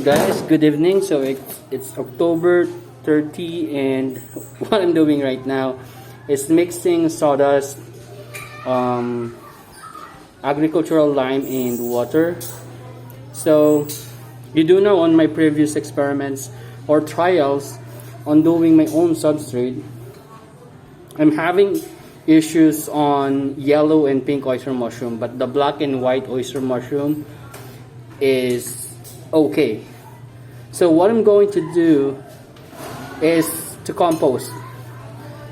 guys, good evening. So it's October 30 and what I'm doing right now is mixing sawdust, agricultural lime and water. So you do know on my previous experiments or trials on doing my own substrate, I'm having issues on yellow and pink oyster mushroom, but the black and white oyster mushroom is okay. So what I'm going to do is to compost.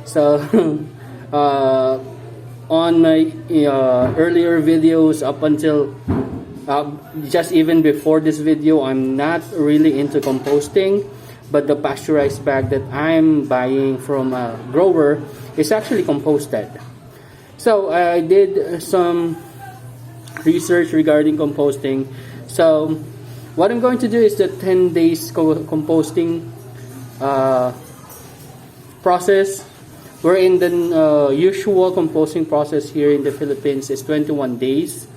So on my earlier videos up until just even before this video, I'm not really into composting, but the pasteurized bag that I'm buying from a grower is actually composted. So I did some research regarding composting. So what I'm going to do is the 10 days composting process, wherein the usual composting process here in the Philippines is 21 days.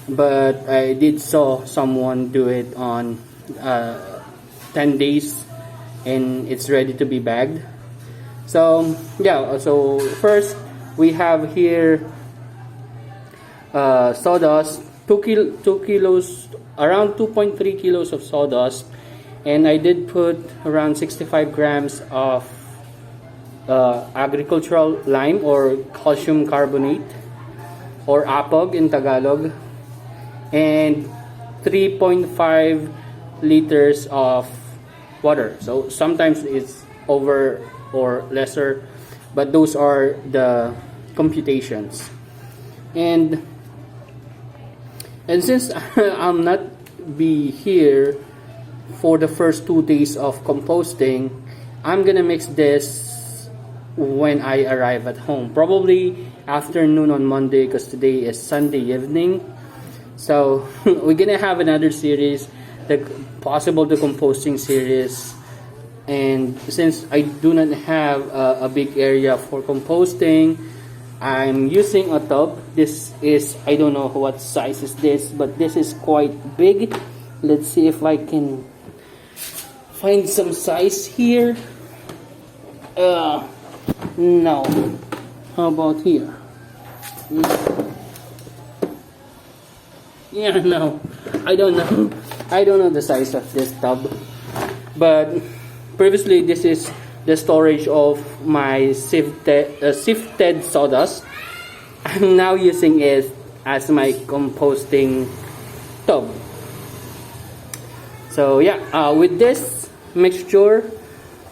But I did saw someone do it on 10 days and it's ready to be bagged. So yeah, so first we have here sawdust, 2 kilos, around 2.3 kilos of sawdust, and I did put around 65 grams of agricultural lime or calcium carbonate or apog in Tagalog, and 3.5 liters of water. So sometimes it's over or lesser, but those are the computations. And since I'm not be here for the first 2 days of composting, I'm gonna mix this when I arrive at home, probably afternoon on Monday, because today is Sunday evening. So we're gonna have another series, the possible decomposting series. And since I do not have a big area for composting, I'm using a tub. This is, I don't know what size is this, but this is quite big. Let's see if I can find some size here. No. How about here? Yeah, no. I don't know. I don't know the size of this tub. But previously, this is the storage of my sifted sawdust. I'm now using it as my composting tub. So yeah, with this mixture,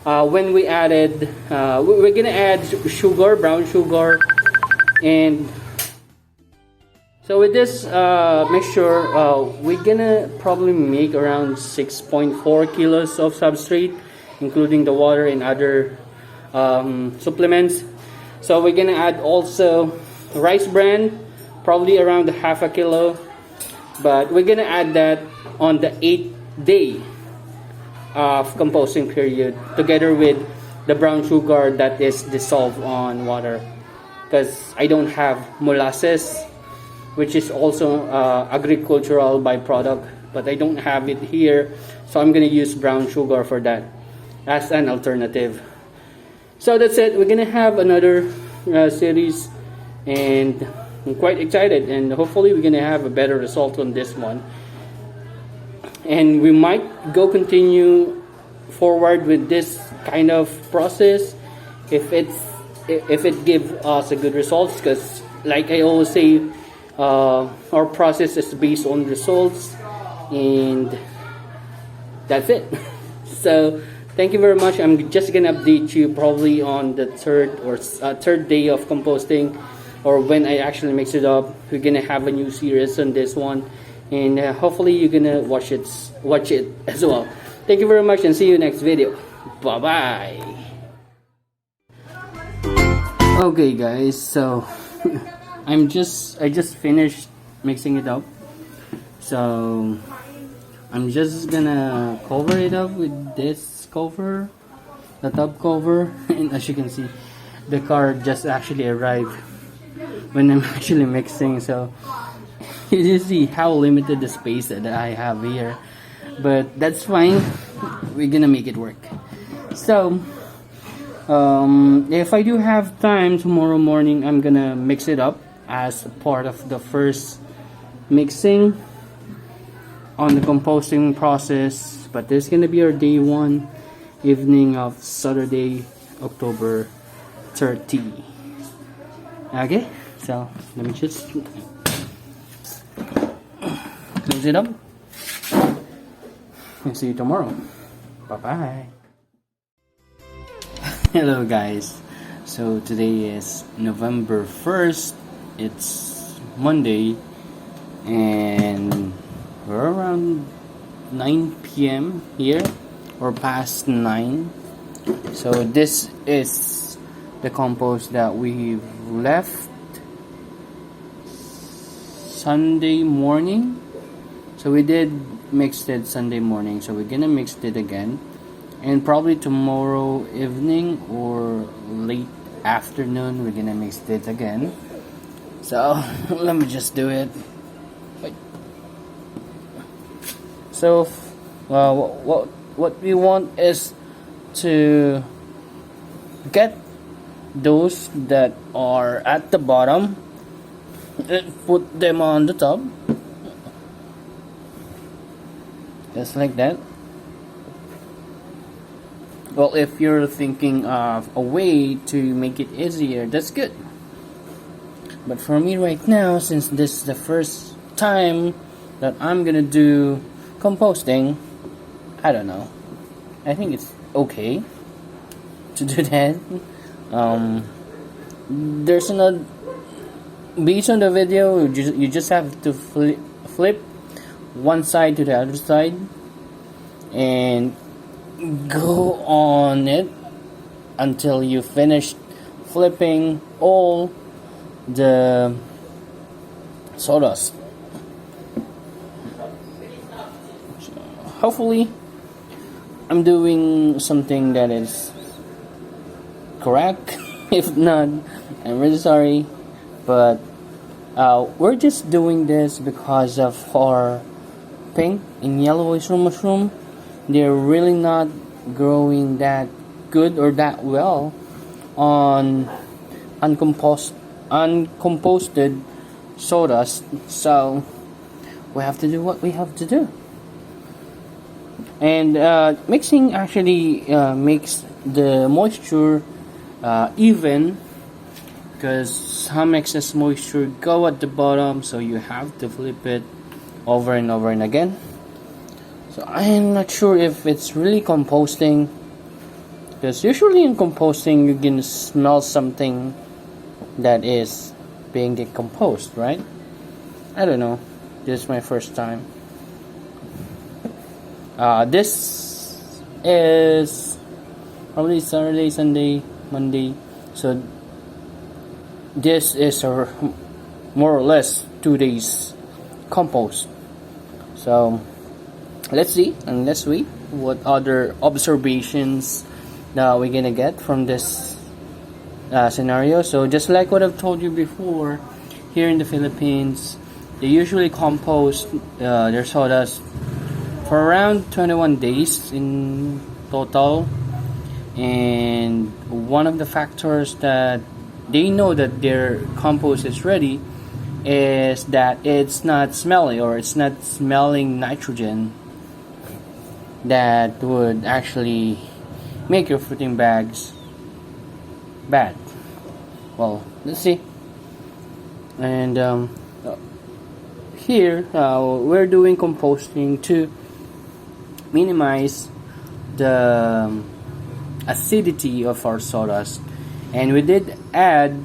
when we added, we're gonna add sugar, brown sugar, and so with this mixture, we're gonna probably make around 6.4 kilos of substrate, including the water and other supplements. So we're gonna add also rice bran, probably around half a kilo, but we're gonna add that on the 8th day of composting period, together with the brown sugar that is dissolved on water, because I don't have molasses, which is also agricultural byproduct, but I don't have it here, so I'm gonna use brown sugar for that as an alternative. So that's it. We're gonna have another series, and I'm quite excited, and hopefully we're gonna have a better result on this one, and we might continue forward with this kind of process if it gives us a good results, because like I always say, our process is based on results, and that's it. So thank you very much. I'm just gonna update you probably on the third day of composting, or when I actually mix it up. We're gonna have a new series on this one, and hopefully you're gonna watch it as well. Thank you very much, and see you next video. Bye bye. Okay guys, so I just finished mixing it up, so I'm just gonna cover it up with this cover, the tub cover, and as you can see, the car just actually arrived when I'm actually mixing. So you see how limited the space that I have here. but that's fine. We're gonna make it work. So if I do have time tomorrow morning, I'm gonna mix it up as a part of the first mixing on the composting process. But this is gonna be our day 1 evening of Saturday, October 30. Okay, so let me just close it up. I'll see you tomorrow. Bye bye. Hello guys. So today is November 1st. It's Monday and we're around 9 p.m. here, or past 9. So this is the compost that we've left Sunday morning. So we did mix it Sunday morning, so we're gonna mix it again, and probably tomorrow evening or late afternoon we're gonna mix it again. So let me just do it. So what we want is to get those that are at the bottom and put them on the top, just like that. Well, if you're thinking of a way to make it easier, that's good. But for me right now, since this is the first time that I'm gonna do composting, I don't know, I think it's okay to do that. There's another, based on the video, you just have to flip one side to the other side and go on it until you finish flipping all the sawdust. So hopefully I'm doing something that is correct. If not, I'm really sorry, but we're just doing this because of our pink and yellow oyster mushroom. They're really not growing that good or that well on uncomposted sawdust, so we have to do what we have to do. And mixing actually makes the moisture even, because some excess moisture go at the bottom, so you have to flip it over and over and again. So I'm not sure if it's really composting, because usually in composting you can smell something that is being decomposed, right? I don't know, this is my first time. This is probably Saturday, Sunday, Monday, so this is our more or less 2 days compost. So let's see and let's wait what other observations that we're gonna get from this scenario. So just like what I've told you before, here in the Philippines, they usually compost their sawdust for around 21 days in total. And one of the factors that they know that their compost is ready is that it's not smelly, or it's not smelling nitrogen that would actually make your fruiting bags bad. Well, let's see. And here we're doing composting to minimize the acidity of our sawdust, and we did add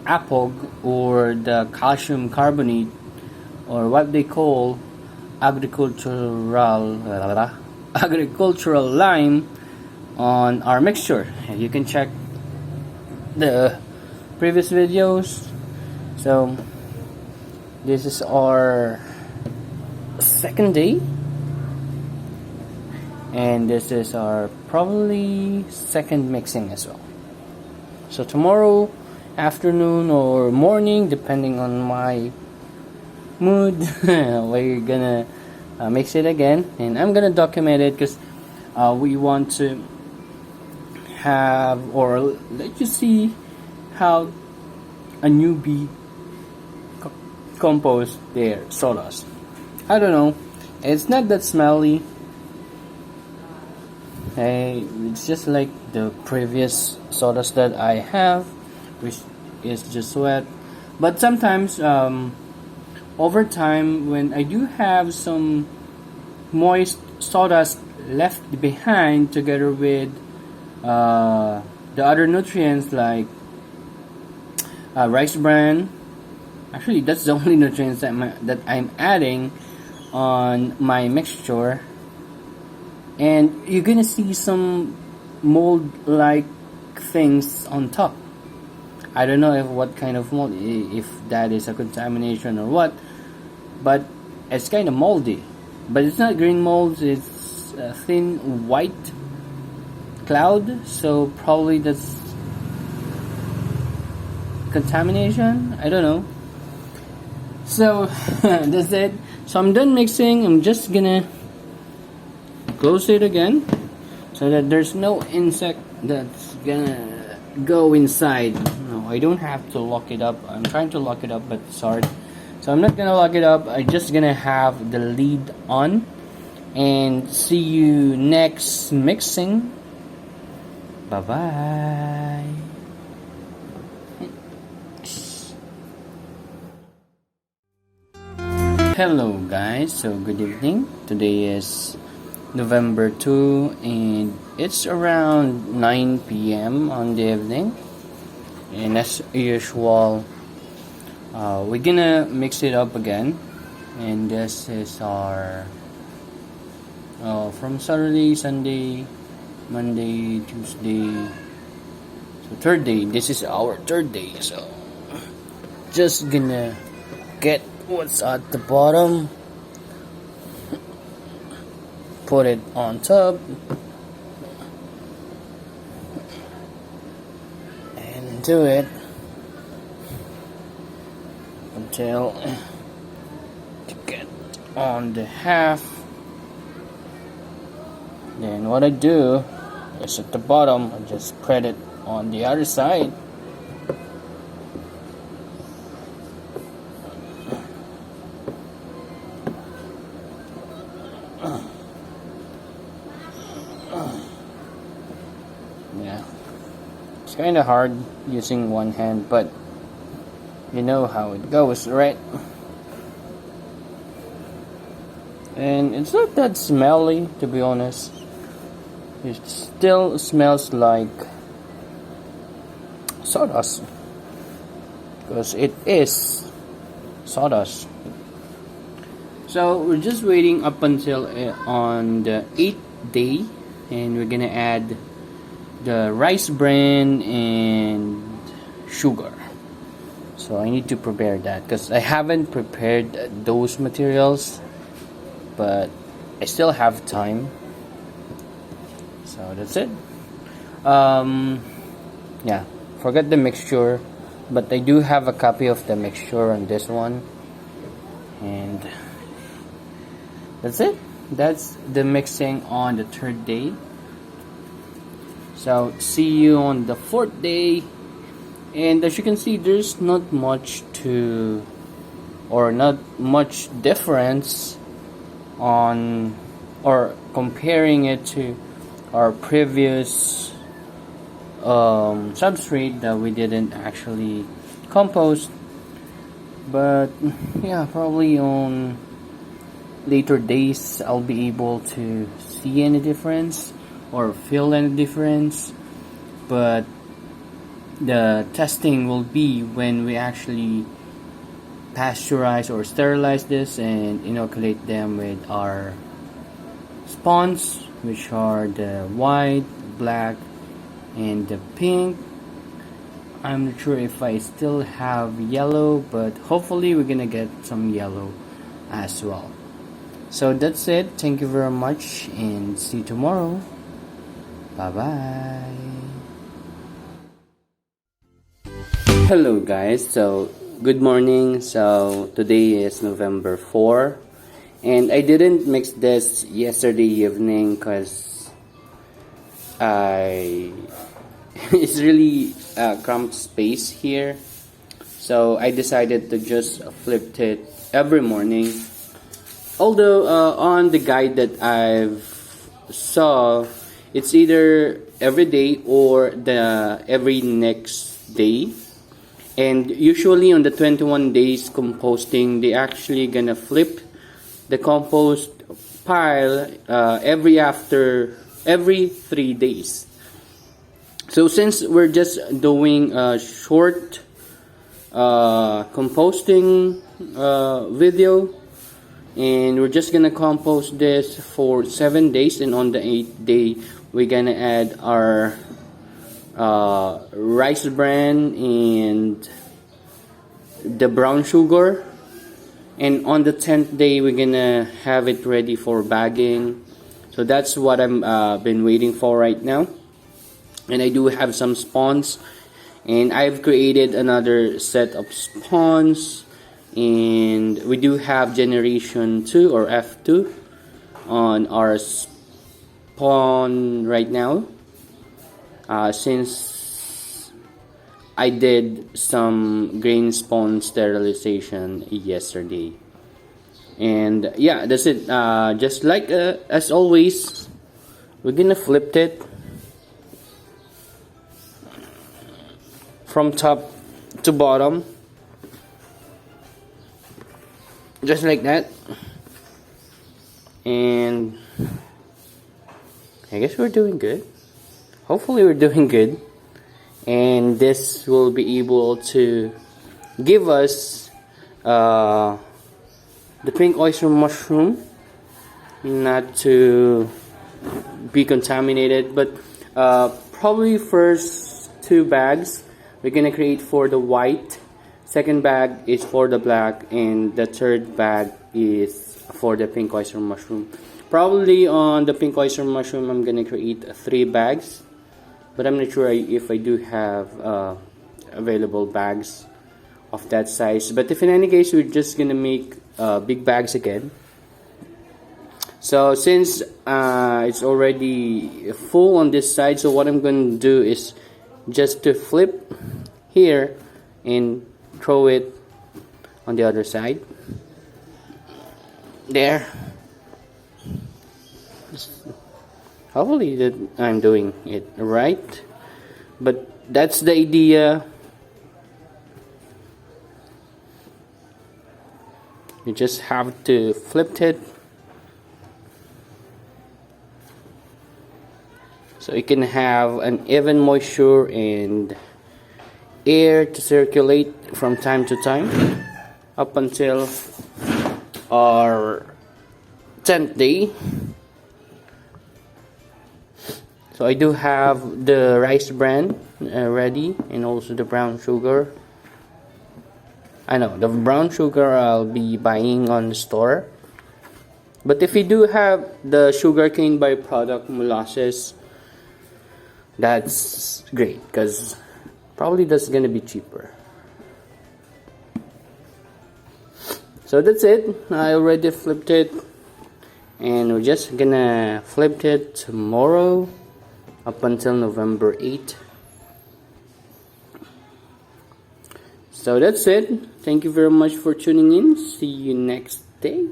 APOG, or the calcium carbonate, or what they call agricultural lime, on our mixture. You can check the previous videos. So this is our second day, and this is our probably second mixing as well. So tomorrow afternoon or morning, depending on my mood, we're gonna mix it again, and I'm gonna document it because we want to have, or let you see how a newbie compost their sawdust. I don't know, it's not that smelly. Hey, it's just like the previous sawdust that I have, which is just wet. But sometimes over time, when I do have some moist sawdust left behind together with the other nutrients like rice bran. Actually, that's the only nutrients that I'm adding on my mixture, and you're gonna see some mold-like things on top. I don't know if what kind of mold, if that is a contamination or what, but it's kind of moldy. But it's not green mold; it's a thin white cloud. So probably that's contamination. I don't know. So that's it. So I'm done mixing. I'm just gonna close it again so that there's no insect that's gonna go inside. No, I don't have to lock it up. I'm trying to lock it up, but it's hard. So I'm not gonna lock it up. I'm just gonna have the lid on, and see you next mixing. Bye bye. Hello guys, so good evening. Today is November 2 and it's around 9 p.m. on the evening, and as usual we're gonna mix it up again, and this is our from Saturday, Sunday, Monday, Tuesday, so third day. This is our third day, so just gonna get what's at the bottom, put it on top, and do it until to get on the half. Then what I do is at the bottom I just spread it on the other side. Yeah, it's kind of hard using one hand, but you know how it goes, right? And it's not that smelly, to be honest. It still smells like sawdust because it is sawdust. So we're just waiting up until on the 8th day, and we're gonna add the rice bran and sugar. So I need to prepare that because I haven't prepared those materials, but I still have time. So that's it. Yeah, forget the mixture, but I do have a copy of the mixture on this one, and that's it. That's the mixing on the third day. So see you on the fourth day, and as you can see, there's not much to, or not much difference on, or comparing it to our previous substrate that we didn't actually compost. But yeah, probably on later days I'll be able to see any difference or feel any difference, but the testing will be when we actually pasteurize or sterilize this and inoculate them with our spawns, which are the white, black, and the pink. I'm not sure if I still have yellow, but hopefully we're gonna get some yellow as well. So that's it. Thank you very much, and see you tomorrow. Bye bye. Hello guys, so good morning. So today is November 4, And I didn't mix this yesterday evening because it's really cramped space here. So I decided to just flip it every morning. Although on the guide that I've saw, it's either every day or the every next day. And usually on the 21 days composting, they actually gonna flip the compost pile every 3 days. So since we're just doing a short composting video, and we're just gonna compost this for 7 days, and on the 8th day we're gonna add our rice bran and the brown sugar, and on the 10th day we're gonna have it ready for bagging. So that's what I'm been waiting for right now. And I do have some spawns, and I've created another set of spawns, and we do have generation 2 or F2 on our spawn right now, since I did some grain spawn sterilization yesterday. And yeah, that's it. Just like as always, we're gonna flip it from top to bottom, just like that. And I guess we're doing good. Hopefully we're doing good, and this will be able to give us the pink oyster mushroom not to be contaminated. But probably first 2 bags we're gonna create for the white, second bag is for the black, and the third bag is for the pink oyster mushroom. Probably on the pink oyster mushroom I'm gonna create 3 bags, but I'm not sure if I do have available bags of that size. But if in any case, we're just gonna make big bags again. So since it's already full on this side, so what I'm gonna do is just to flip here and throw it on the other side. There. Hopefully that I'm doing it right, but that's the idea. You just have to flip it so you can have an even moisture and air to circulate from time to time up until our 10th day. So I do have the rice bran ready, and also the brown sugar. I know the brown sugar I'll be buying on the store, but if you do have the sugarcane byproduct molasses, that's great, because probably that's gonna be cheaper. So that's it. I already flipped it, and we're just gonna flip it tomorrow up until November 8th. So that's it. Thank you very much for tuning in. See you next day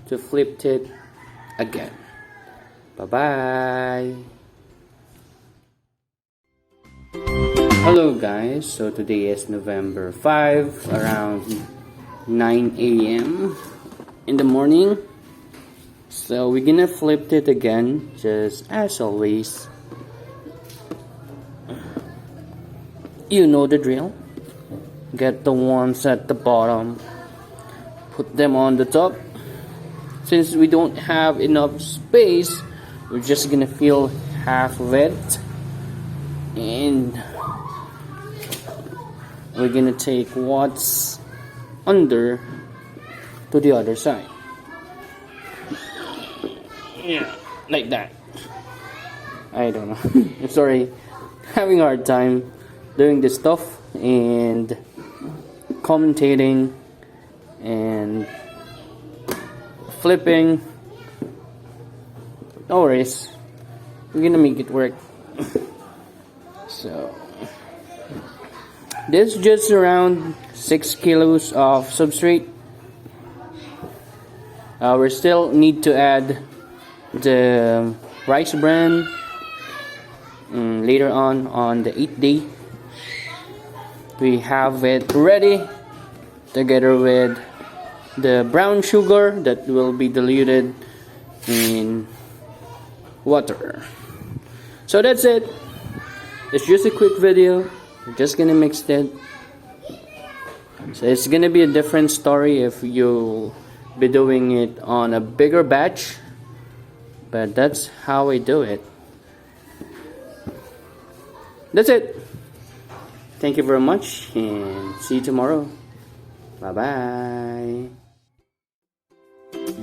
to flip it again. Bye bye. Hello guys, so today is November 5, around 9 a.m. in the morning. So we're gonna flip it again, just as always. You know the drill. Get the ones at the bottom, put them on the top. Since we don't have enough space, we're just gonna fill half of it, and we're gonna take what's under to the other side. Yeah, like that. I don't know. I'm sorry, having a hard time doing this stuff and commentating and flipping. No worries. We're gonna make it work. So this is just around 6 kilos of substrate. We still need to add the rice bran later on the 8th day. We have it ready together with the brown sugar that will be diluted in water. So that's it. It's just a quick video. We're just gonna mix it. So it's gonna be a different story if you be doing it on a bigger batch, but that's how I do it. That's it. Thank you very much and see you tomorrow. Bye bye.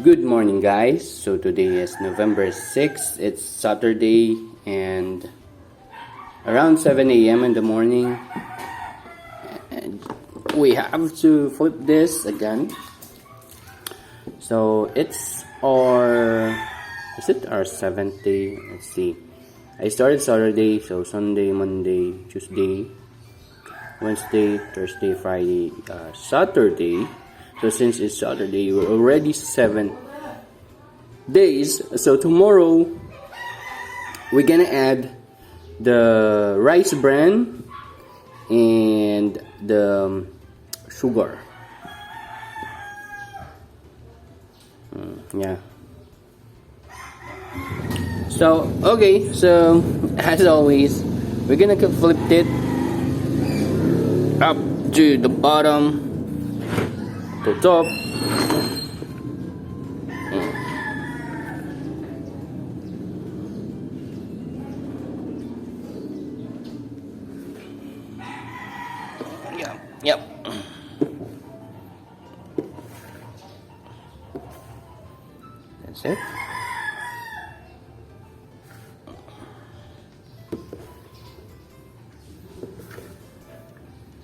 Good morning, guys. So today is November 6th. It's Saturday and around 7 a.m. in the morning. And we have to flip this again. So it's our 7th day? Let's see. I started Saturday, so Sunday, Monday, Tuesday, Wednesday, Thursday, Friday, Saturday. So since it's Saturday, we're already 7 days. So tomorrow we're gonna add the rice bran and the sugar. Yeah. So okay, so as always, we're gonna flip it up to the bottom to top. Yep. That's it.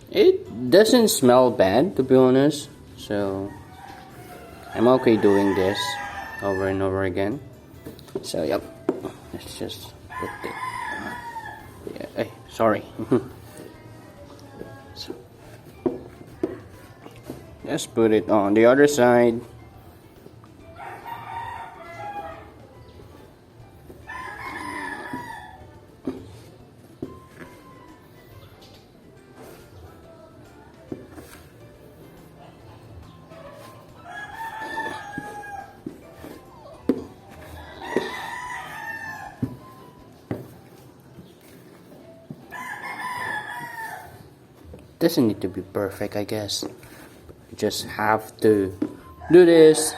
It doesn't smell bad, to be honest, so I'm okay doing this over and over again. So yep, let's just put it. Yeah, hey, sorry. So, just put it on the other side. Doesn't need to be perfect, I guess. You just have to do this.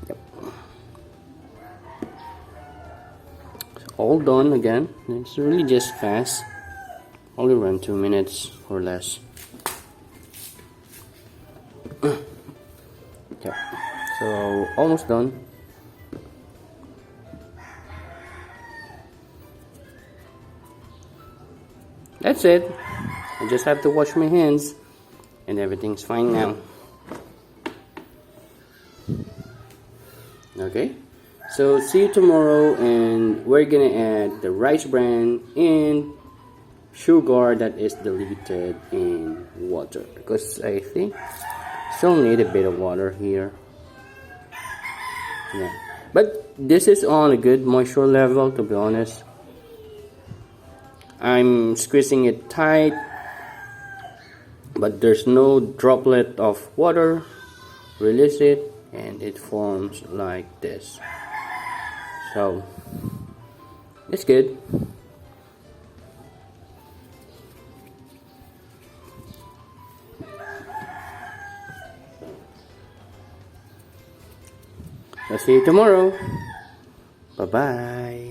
Yep. So all done again. It's really just fast. Only around 2 minutes or less. Okay. So almost done. That's it. I just have to wash my hands and everything's fine now. Okay, so see you tomorrow, and we're gonna add the rice bran and sugar that is diluted in water, because I think still need a bit of water here. Yeah, but this is on a good moisture level, to be honest. I'm squeezing it tight, but there's no droplet of water. Release it and it forms like this. So it's good. I'll see you tomorrow. Bye bye.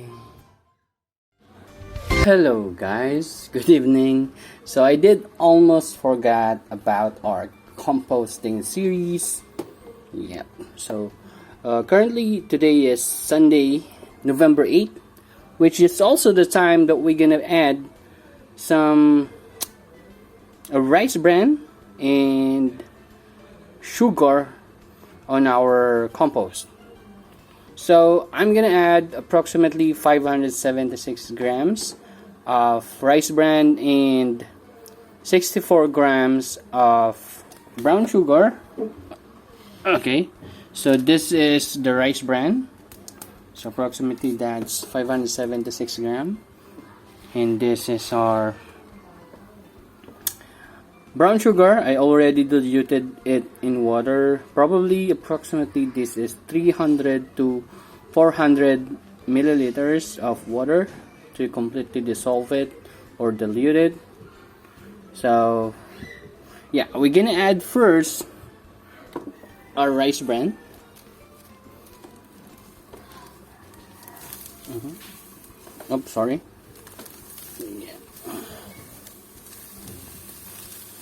Hello guys, good evening. So I did almost forgot about our composting series. Yeah, so currently today is Sunday, November 8th, which is also the time that we're gonna add some rice bran and sugar on our compost. So I'm gonna add approximately 576 grams of rice bran and 64 grams of brown sugar. Okay, so this is the rice bran. So approximately that's 576 grams. And this is our brown sugar. I already diluted it in water. Probably approximately this is 300 to 400 milliliters of water to completely dissolve it or dilute it. So yeah, we're gonna add first our rice bran. Oh, sorry.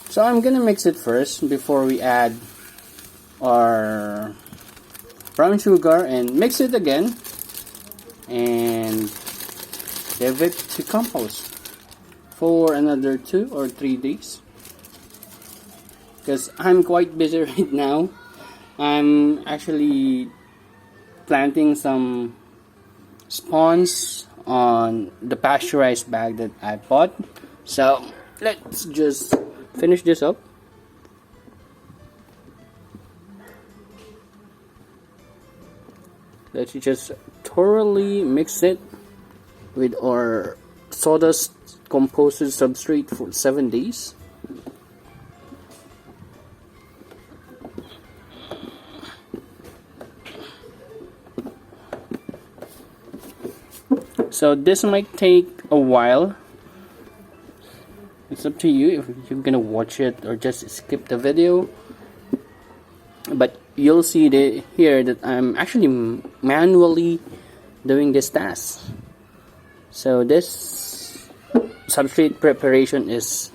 So I'm gonna mix it first before we add our brown sugar, and mix it again and give it to compost for another 2 or 3 days, because I'm quite busy right now. I'm actually planting some spawns on the pasteurized bag that I bought. So let's just finish this up. Let's just thoroughly mix it with our sawdust composted substrate for 7 days. So this might take a while. It's up to you if you're gonna watch it or just skip the video. But you'll see here that I'm actually manually doing this task. So this substrate preparation is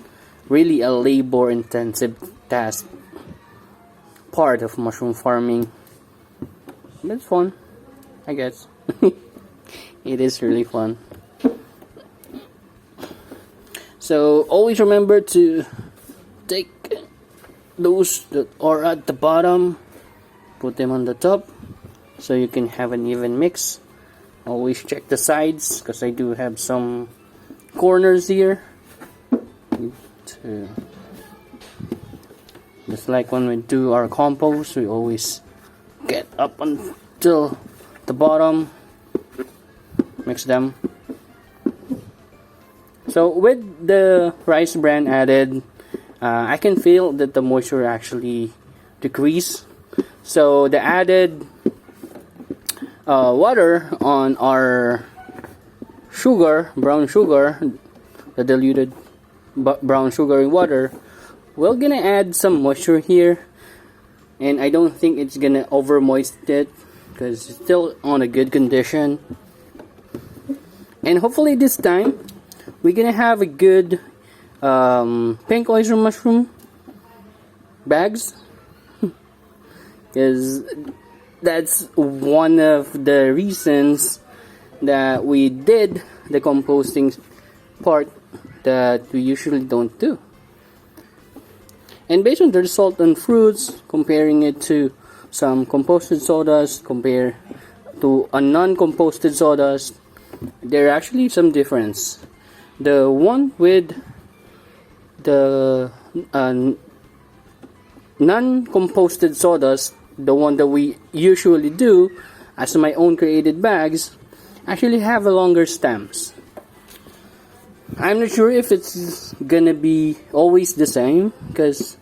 really a labor-intensive task, part of mushroom farming. But it's fun, I guess. It is really fun. So always remember to take those that are at the bottom, put them on the top so you can have an even mix. Always check the sides, because I do have some corners here. Just like when we do our compost, we always get up until the bottom, mix them. So with the rice bran added, I can feel that the moisture actually decreased. So the added water on our sugar, brown sugar, the diluted brown sugar in water, we're gonna add some moisture here, and I don't think it's gonna over moist it because it's still on a good condition. And hopefully this time we're gonna have a good pink oyster mushroom bags, because that's one of the reasons that we did the composting part that we usually don't do. And based on the result on fruits, comparing it to some composted sawdust compared to a non-composted sawdust, there are actually some difference. The one with the non-composted sawdust, the one that we usually do as my own created bags, actually have a longer stems. I'm not sure if it's gonna be always the same, because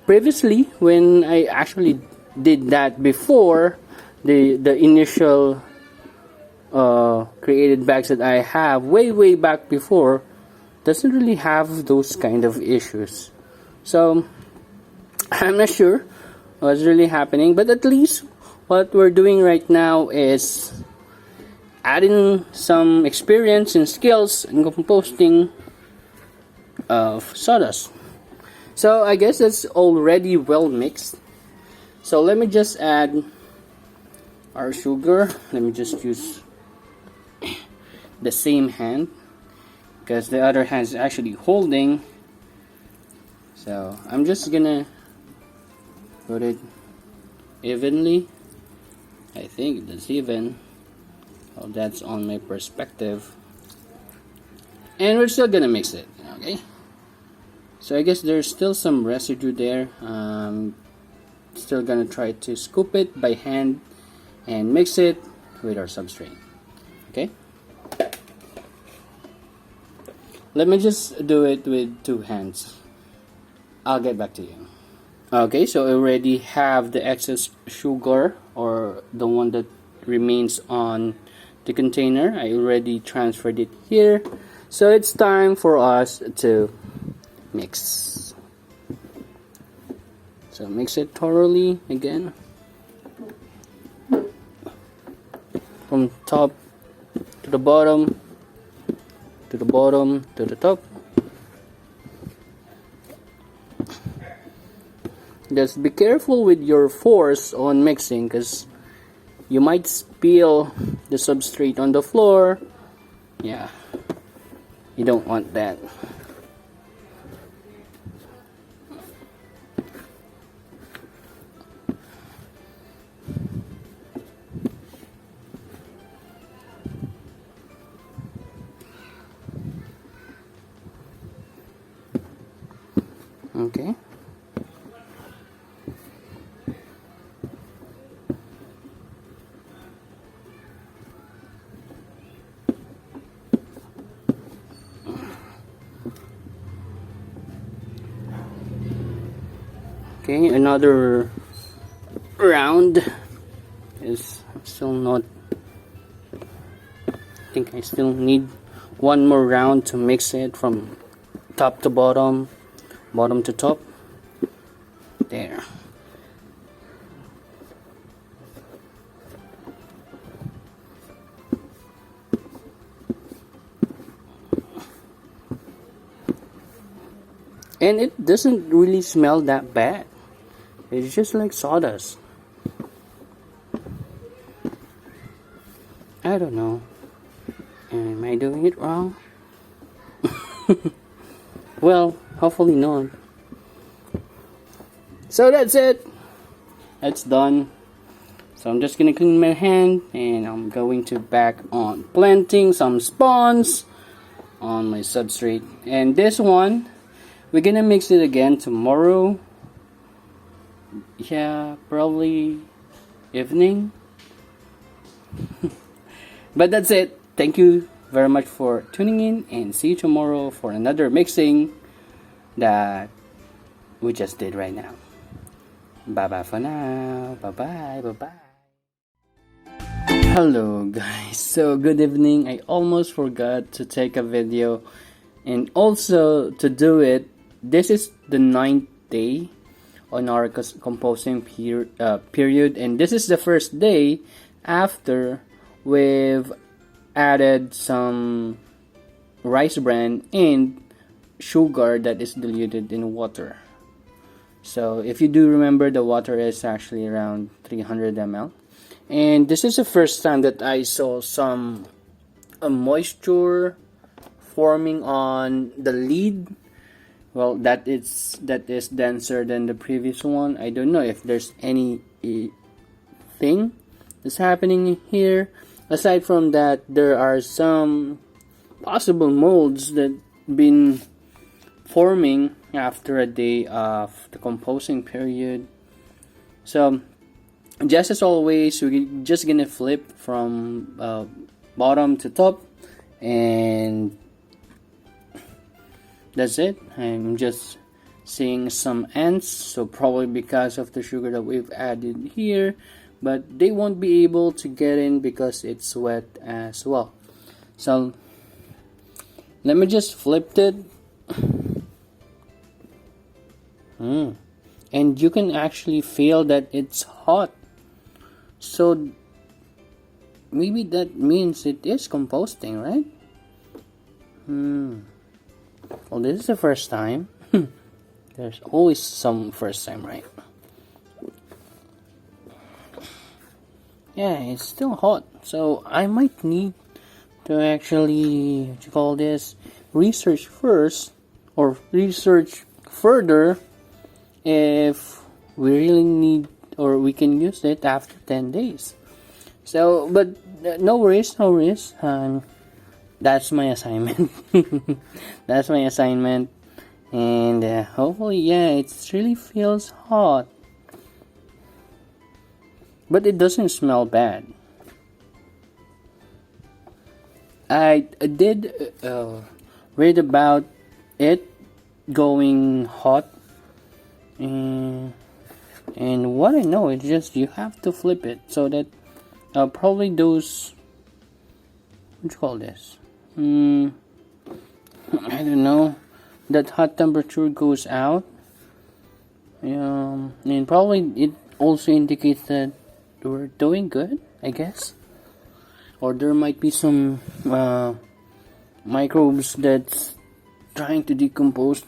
previously when I actually did that before, the initial created bags that I have way back before doesn't really have those kind of issues. So I'm not sure what's really happening, but at least what we're doing right now is adding some experience and skills in composting of sawdust. So I guess it's already well mixed. So let me just add our sugar. Let me just use the same hand, because the other hand is actually holding. So I'm just gonna put it evenly. I think that's even. Well, that's on my perspective. And we're still gonna mix it, okay? So I guess there's still some residue there. Still gonna try to scoop it by hand and mix it with our substrate, okay? Let me just do it with 2 hands. I'll get back to you. Okay, so I already have the excess sugar, or the one that remains on the container. I already transferred it here. So it's time for us to mix. So mix it thoroughly again. From top to the bottom, to the bottom to the top. Just be careful with your force on mixing, because you might spill the substrate on the floor. Yeah, you don't want that. Okay. Okay, another round is still not. I think I still need one more round to mix it from top to bottom, bottom to top. There. And it doesn't really smell that bad. It's just like sawdust. I don't know. Am I doing it wrong? Well, hopefully not. So that's it. That's done. So I'm just gonna clean my hand, and I'm going to back on planting some spawns on my substrate. And this one, we're gonna mix it again tomorrow. Yeah, probably evening. But that's it. Thank you very much for tuning in, and see you tomorrow for another mixing that we just did right now. Bye bye for now. Bye bye. Bye bye. Hello guys. So good evening. I almost forgot to take a video, and also to do it. This is the 9th day on our composting period, and this is the first day after we've added some rice bran and sugar that is diluted in water. So if you do remember, the water is actually around 300 ml, and this is the first time that I saw some moisture forming on the lid. Well, that is denser than the previous one. I don't know if there's any thing that's happening here. Aside from that, there are some possible molds that been forming after a day of the composting period. So just as always, we're just gonna flip from bottom to top, and that's it. I'm just seeing some ants, so probably because of the sugar that we've added here, but they won't be able to get in because it's wet as well. So let me just flip it. And you can actually feel that it's hot, so maybe that means it is composting, right? Well, this is the first time. There's always some first time, right? Yeah, it's still hot, so I might need to actually, research first, or research further if we really need, or we can use it after 10 days. So, but no worries, no worries. That's my assignment. That's my assignment. And hopefully, yeah, it really feels hot. But it doesn't smell bad. I did read about it going hot. And what I know is just you have to flip it so that probably those, what do you call this? I don't know. That hot temperature goes out. And probably it also indicates that we're doing good, I guess. Or there might be some microbes that's trying to decompose,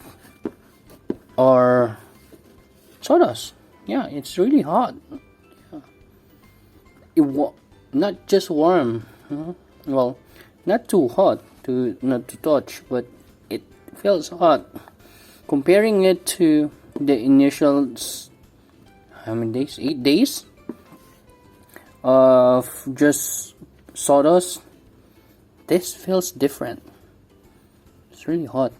or sawdust. Yeah, it's really hot. Yeah. Not just warm. Well, not too hot not to touch, but it feels hot. Comparing it to the initial, how many days? 8 days of just sawdust. This feels different. It's really hot.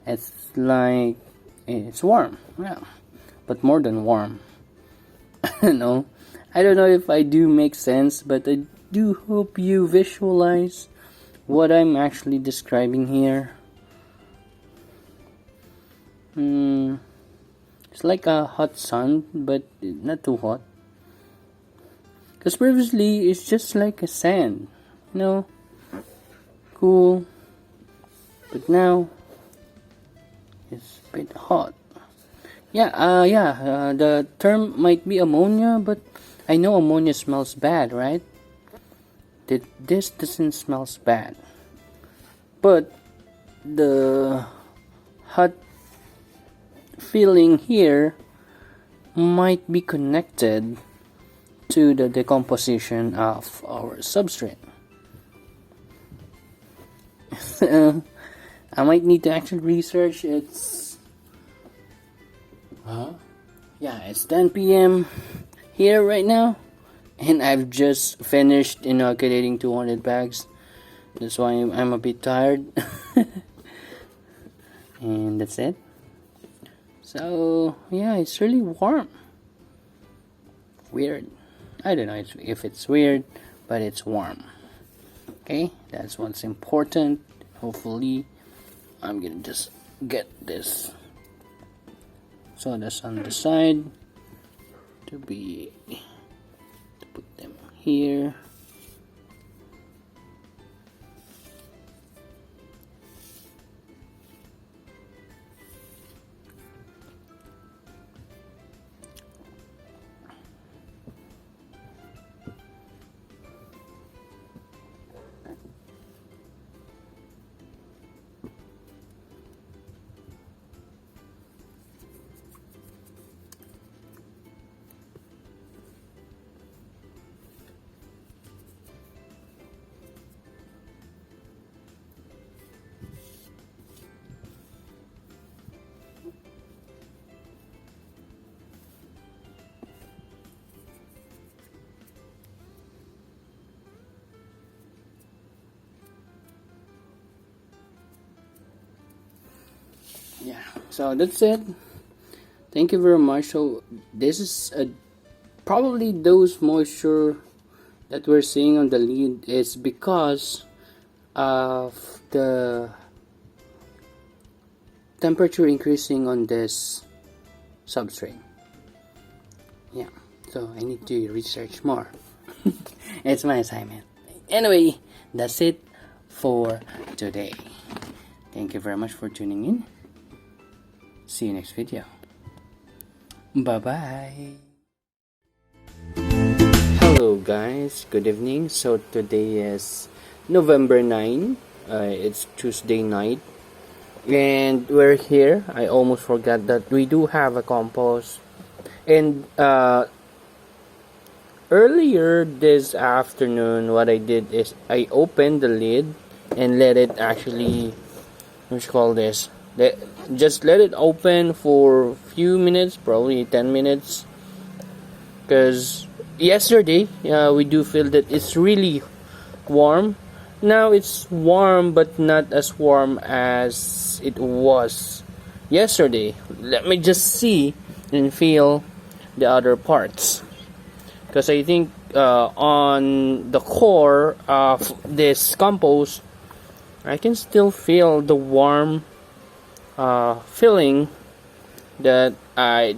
It's like it's warm, yeah, but more than warm. No, I don't know if I do make sense, but I do hope you visualize what I'm actually describing here. It's like a hot sun, but not too hot. Because previously it's just like a sand, cool, but now it's a bit hot. The term might be ammonia, but I know ammonia smells bad, right? This doesn't smell bad, but the hot feeling here might be connected to the decomposition of our substrate. I might need to actually research. It's 10 p.m. here right now, and I've just finished inoculating 200 bags. That's why I'm a bit tired. And that's it. So yeah, it's really warm. Weird. I don't know if it's weird, but it's warm. Okay, that's what's important. Hopefully, I'm gonna just get this sawdust on the side to put them here. Yeah, so that's it. Thank you very much. So this is probably those moisture that we're seeing on the lid is because of the temperature increasing on this substrate. Yeah, so I need to research more. It's my assignment. Anyway, that's it for today. Thank you very much for tuning in. See you next video. Bye-bye. Hello guys, good evening. So today is November 9. It's Tuesday night. And we're here. I almost forgot that we do have a compost. And earlier this afternoon, what I did is I opened the lid and let it actually what you call this, just let it open for a few minutes, probably 10 minutes, because yesterday we do feel that it's really warm. Now it's warm, but not as warm as it was yesterday. Let me just see and feel the other parts, because I think on the core of this compost I can still feel the warm feeling that I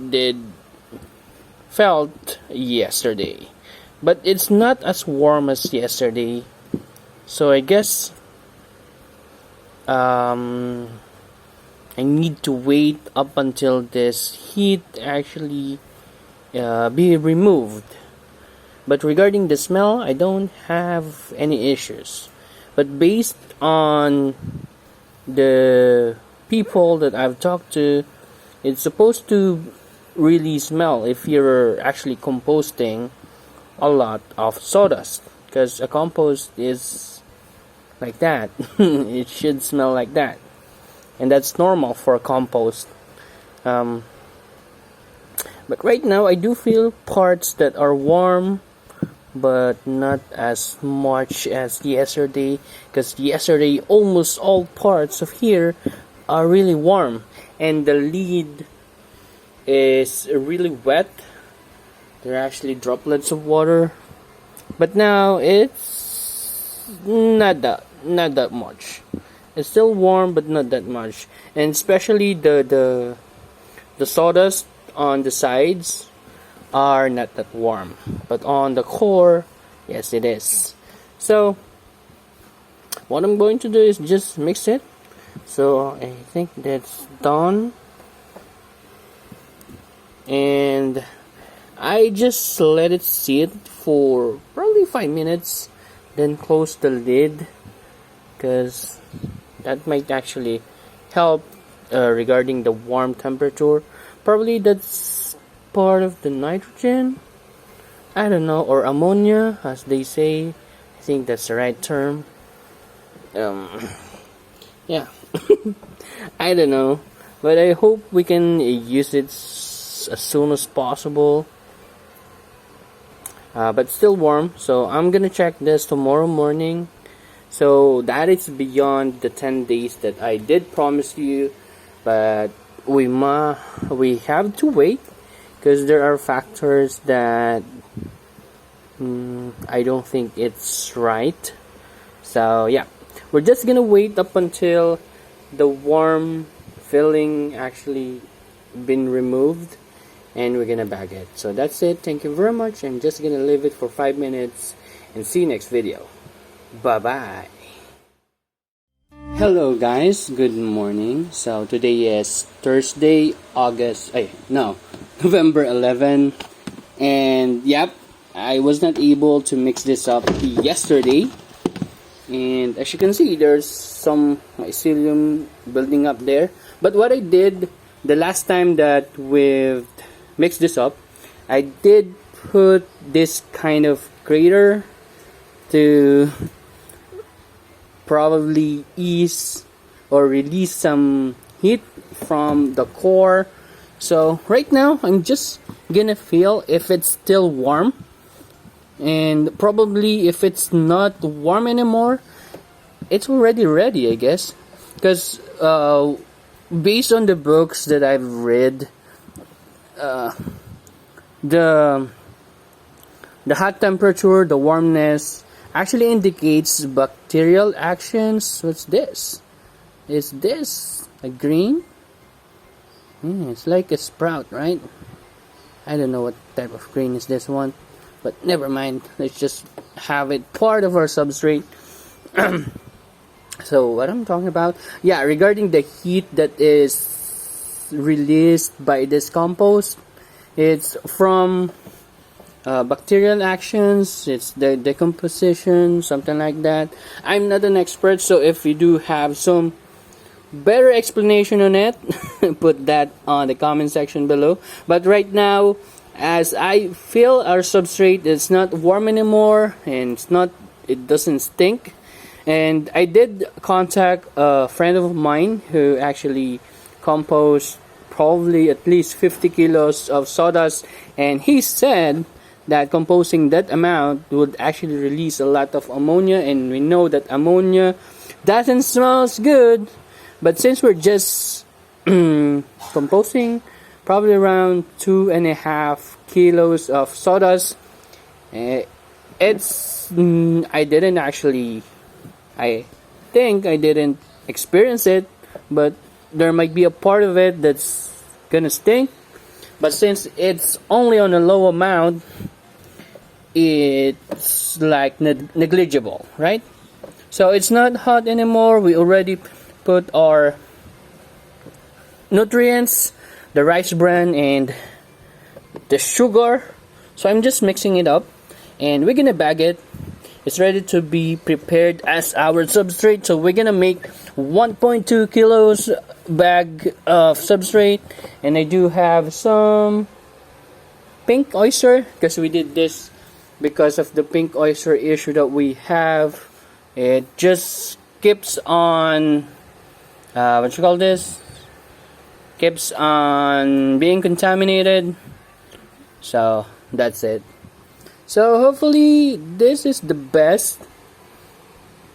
felt yesterday, but it's not as warm as yesterday. So I guess I need to wait up until this heat actually be removed. But regarding the smell, I don't have any issues. But based on the people that I've talked to, it's supposed to really smell if you're actually composting a lot of sawdust, because a compost is like that. It should smell like that, and that's normal for a compost. But right now I do feel parts that are warm, but not as much as yesterday, because yesterday almost all parts of here are really warm and the lid is really wet. There are actually droplets of water, but now it's not that much. It's still warm, but not that much, and especially the sawdust on the sides are not that warm, but on the core, yes, it is. So what I'm going to do is just mix it. So I think that's done, and I just let it sit for probably 5 minutes, then close the lid, because that might actually help regarding the warm temperature. Probably that's part of the nitrogen, I don't know, or ammonia as they say. I think that's the right term. Yeah. I don't know, but I hope we can use it as soon as possible. But still warm, so I'm gonna check this tomorrow morning. So that is beyond the 10 days that I did promise you, but we have to wait, because there are factors that I don't think it's right. So yeah, we're just gonna wait up until the warm filling actually been removed, and we're gonna bag it. So that's it. Thank you very much. I'm just gonna leave it for 5 minutes and see you next video. Bye bye. Hello guys, good morning. So today is Thursday, November 11, and yep, I was not able to mix this up yesterday, and as you can see, there's some mycelium building up there. But what I did the last time that we've mixed this up, I did put this kind of crater to probably ease or release some heat from the core. So right now I'm just gonna feel if it's still warm, and probably if it's not warm anymore, it's already ready, I guess, because based on the books that I've read, the hot temperature, the warmness actually indicates bacterial actions. What's this? Is this a green? It's like a sprout, right? I don't know what type of green is this one, but never mind. Let's just have it part of our substrate. So what I'm talking about, yeah, regarding the heat that is released by this compost, it's from bacterial actions, it's the decomposition, something like that. I'm not an expert, so if you do have some better explanation on it, put that on the comment section below. But right now, as I feel our substrate is not warm anymore, and it doesn't stink, And I did contact a friend of mine who actually composts probably at least 50 kilos of sawdust, and he said that composting that amount would actually release a lot of ammonia, and we know that ammonia doesn't smell good. But since we're just composting probably around 2.5 kilos of sawdust, it's I think I didn't experience it, but there might be a part of it that's gonna stink. But since it's only on a low amount, it's like negligible, right? So it's not hot anymore. We already put our nutrients, the rice bran and the sugar. So I'm just mixing it up, and we're gonna bag it. It's ready to be prepared as our substrate. So we're gonna make 1.2 kilos bag of substrate, and I do have some pink oyster because we did this because of the pink oyster issue that we have. It just keeps on keeps on being contaminated. So that's it. So hopefully this is the best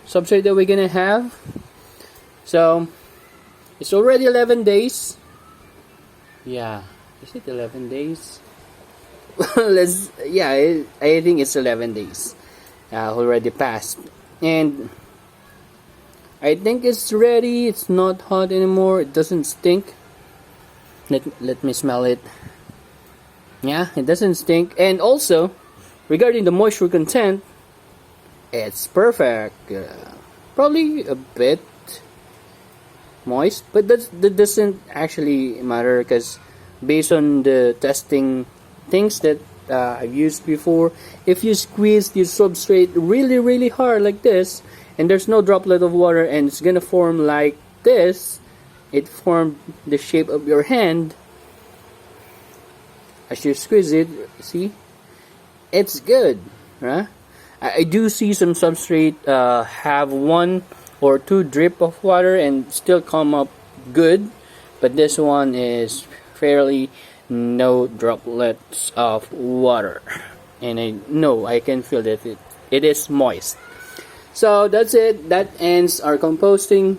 substrate that we're gonna have. So it's already 11 days. Yeah, is it 11 days? I think it's 11 days already passed, and I think it's ready. It's not hot anymore. It doesn't stink. Let me smell it. Yeah, it doesn't stink. And also, regarding the moisture content, it's perfect. Probably a bit moist, but that doesn't actually matter, because based on the testing things that I've used before, if you squeeze your substrate really hard like this, and there's no droplet of water, and it's gonna form like this, it formed the shape of your hand. As you squeeze it, see, it's good, right? I do see some substrate have 1 or 2 drip of water and still come up good, but this one is fairly no droplets of water, and I can feel that it is moist. So that's it. That ends our composting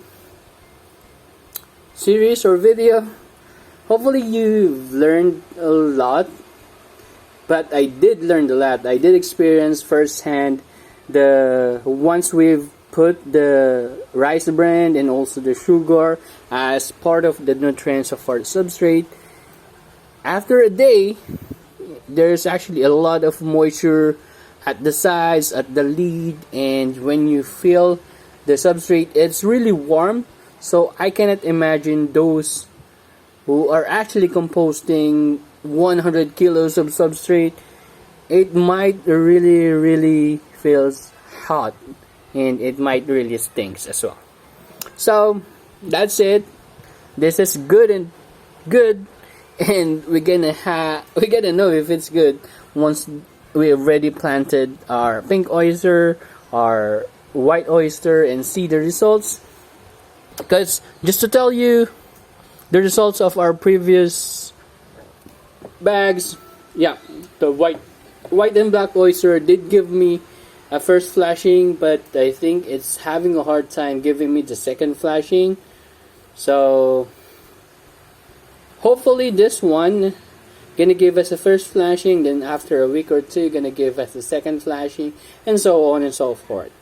series or video. Hopefully you've learned a lot, but I did learn a lot. I did experience firsthand once we've put the rice bran and also the sugar as part of the nutrients of our substrate. After a day, there's actually a lot of moisture at the sides, at the lid, and when you feel the substrate, it's really warm. So I cannot imagine those who are actually composting 100 kilos of substrate. It might really feels hot, and it might really stinks as well. So that's it. This is good, and we're gonna know if it's good once we have already planted our pink oyster, our white oyster, and see the results. Because just to tell you the results of our previous bags, yeah, the white and black oyster did give me a first flashing, but I think it's having a hard time giving me the second flashing. So hopefully this one gonna give us a first flashing, then after a week or two gonna give us a second flashing, and so on and so forth.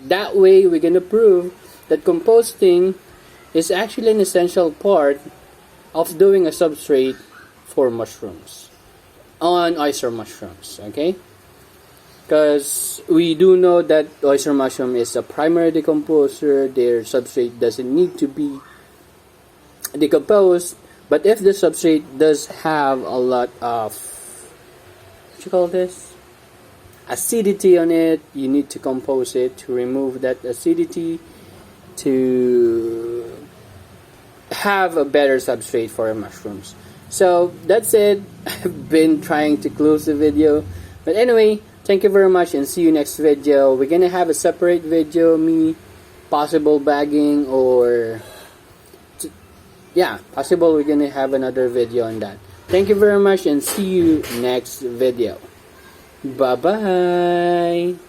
That way we're gonna prove that composting is actually an essential part of doing a substrate for mushrooms on oyster mushrooms, okay? Because we do know that oyster mushroom is a primary decomposer. Their substrate doesn't need to be decomposed, but if the substrate does have a lot of acidity on it, you need to compose it to remove that acidity, to have a better substrate for mushrooms. So that's it. I've been trying to close the video, but anyway, Thank you very much and see you next video. We're gonna have a separate video, me possible bagging, or yeah, possible we're gonna have another video on that. Thank you very much and see you next video. Bye bye.